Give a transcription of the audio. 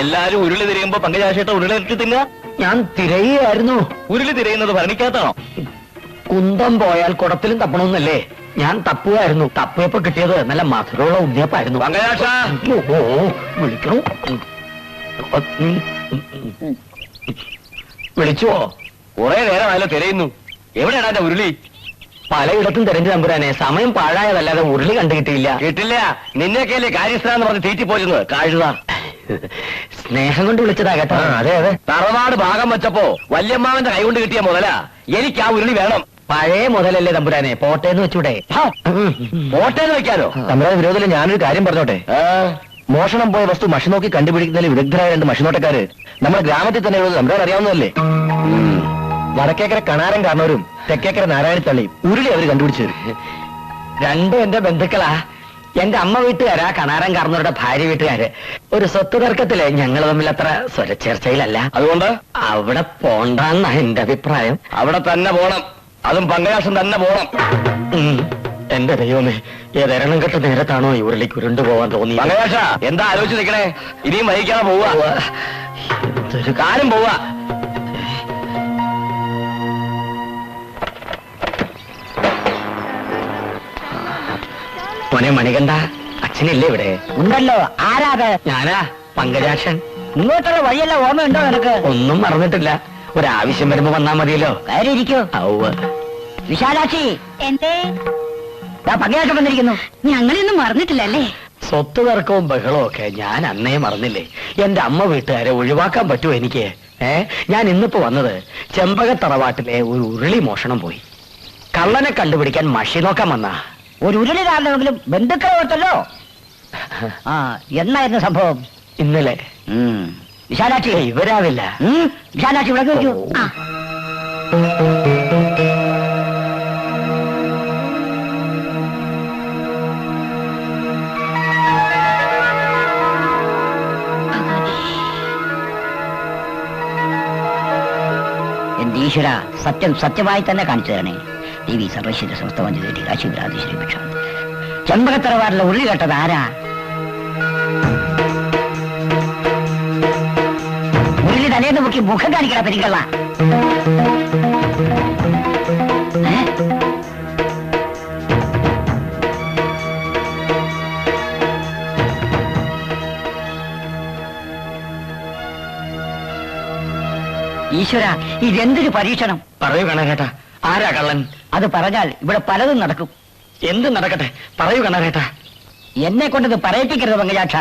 എല്ലാരും ഉരുളി തിരയുമ്പോ പങ്കജാശേട്ട ഉരുളി ഇട്ട് തിന്നുക. ഞാൻ തിരയായിരുന്നു. ഉരുളി തിരയുന്നത് ഭരണിക്കകത്താണോ? കുന്തം പോയാൽ കുടത്തിലും തപ്പണമെന്നല്ലേ? ഞാൻ തപ്പുകയായിരുന്നു. തപ്പിയപ്പോ കിട്ടിയത് നല്ല മധുരമുള്ള ഉണ്ണിയപ്പായിരുന്നു. പങ്കജാക്ഷ വിളിക്കണോ? വിളിച്ചുവോ? കുറെ നേരമായല്ലോ തിരയുന്നു. എവിടെയാണ് എന്റെ ഉരുളി? പലയിടത്തും തെരഞ്ഞു തമ്പുരാനെ. സമയം പാഴായതല്ലാതെ ഉരുളി കണ്ടു കിട്ടിയില്ല. കിട്ടില്ല. നിന്നെയൊക്കെയല്ലേ കാര്യസ്ഥനാന്ന് പറഞ്ഞ് തീറ്റി പോരുന്നത്. കാഴുക. സ്നേഹം കൊണ്ട് വിളിച്ചതാ കേട്ടോ. അതെ അതെ. തറവാട് ഭാഗം വെച്ചപ്പോ വല്യമ്മാവന്റെ കൈ കൊണ്ട് കിട്ടിയ മുതലാ. എനിക്ക് ആ ഉരുളി വേണം. പഴയ മുതലല്ലേ തമ്പുരാനെ, പോട്ടേന്ന് വെച്ചൂടെ? പോട്ടേന്ന് വെക്കാനോ? തമ്പുരാൻ വിരോധത്തിൽ ഞാനൊരു കാര്യം പറഞ്ഞോട്ടെ. മോഷണം പോയ വസ്തു മഷി നോക്കി കണ്ടുപിടിക്കുന്നതിൽ വിദഗ്ധരായ രണ്ട് മഷിനോട്ടക്കാര് നമ്മുടെ ഗ്രാമത്തിൽ തന്നെ ഉള്ളത് തമ്പുരാൻ അറിയാവുന്നതല്ലേ? വടക്കേക്കര കണാരൻ കാരണവരും തെക്കേക്കര നാരായണി തള്ളിയും ഉരുളി അവര് കണ്ടുപിടിച്ചു. രണ്ടും എന്റെ ബന്ധുക്കളാ. എന്റെ അമ്മ വീട്ടുകാരാ കണാരൻ കാരണവരുടെ ഭാര്യ വീട്ടുകാര്. ഒരു സ്വത്ത് തർക്കത്തില് ഞങ്ങൾ തമ്മിൽ അത്ര സ്വരച്ചേർച്ചയിലല്ല. അതുകൊണ്ട് അവിടെ പോണ്ടെന്നാ എന്റെ അഭിപ്രായം. അവിടെ തന്നെ പോണം. അതും പങ്കജാക്ഷൻ തന്നെ പോണം. എന്റെ ദൈവമേ, ഏതെരണം കെട്ട നേരത്താണോ ഈ ഉരുളിക്ക് ഉരുണ്ടു പോവാൻ തോന്നി? പങ്കജാക്ഷ എന്താ ആലോചിച്ച് നിൽക്കണേ? ഇനിയും വഹിക്കാതെ പോവാ. എന്തൊരു കാര്യം പോവാ. മോനെ മണികണ്ഠ, അച്ഛനില്ലേ ഇവിടെ? ഉണ്ടല്ലോ. ആരാത്? ഞാനാ, പങ്കജാക്ഷൻ. ഇങ്ങോട്ടുള്ള വഴിയല്ല ഓർമ്മയുണ്ടോ നിനക്ക്? ഒന്നും മറന്നിട്ടില്ല. ഒരാവശ്യം വരുമ്പോ വന്നാ മതിയല്ലോ. കയറി ഇരിക്കൂ. ഔവ്വ്. വിശാലാക്ഷി, എന്തേ? പങ്കജാക്ഷൻ വന്നിരിക്കുന്നു. ഞങ്ങളെയൊന്നും മറന്നിട്ടില്ലല്ലേ? സ്വത്ത് തർക്കവും ബഹളവും ഒക്കെ ഞാൻ അന്നേ മറന്നില്ലേ? എന്റെ അമ്മ വീട്ടുകാരെ ഒഴിവാക്കാൻ പറ്റുമോ എനിക്ക്? ഞാൻ ഇന്നിപ്പോ വന്നത് ചെമ്പകത്തറവാട്ടിലെ ഒരു ഉരുളി മോഷണം പോയി. കള്ളനെ കണ്ടുപിടിക്കാൻ മഷി നോക്കാൻ വന്നാ. ഒരു ഉരുളി കാരണമെങ്കിലും ബന്ധുക്കളെ ഓർത്തല്ലോ. ആ, എന്നായിരുന്നു സംഭവം? ഇന്നലെ. വിശാലാക്ഷി ഇവരാവില്ല. വിശാലാക്ഷി ഇവിടെ നോക്കൂ. ആ, എന്റെ ഈശ്വര, സത്യം സത്യമായി തന്നെ കാണിച്ചു തരണേ. ദേവി സർവൈശ്വര്യ സമസ്തവഞ്ചി കാശിപുരാധീശ്വരിഭിക്ഷ. ചെമ്പകത്തറവാറിലെ ഉരുളി കേട്ടത് ആരാ? ഉരുളി തലേന്ന് മുക്കി മുഖം കാണിക്കണ പെരിക്കള്ള. ഈശ്വര, ഇതെന്തൊരു പരീക്ഷണം! പറയൂ കണാരേട്ടാ, ആരാ കള്ളൻ? അത് പറഞ്ഞാൽ ഇവിടെ പലതും നടക്കും. എന്ത് നടക്കട്ടെ, പറയൂ കണാരേട്ടാ. എന്നെ കൊണ്ടത് പറയിപ്പിക്കരുത് പങ്കജാക്ഷ.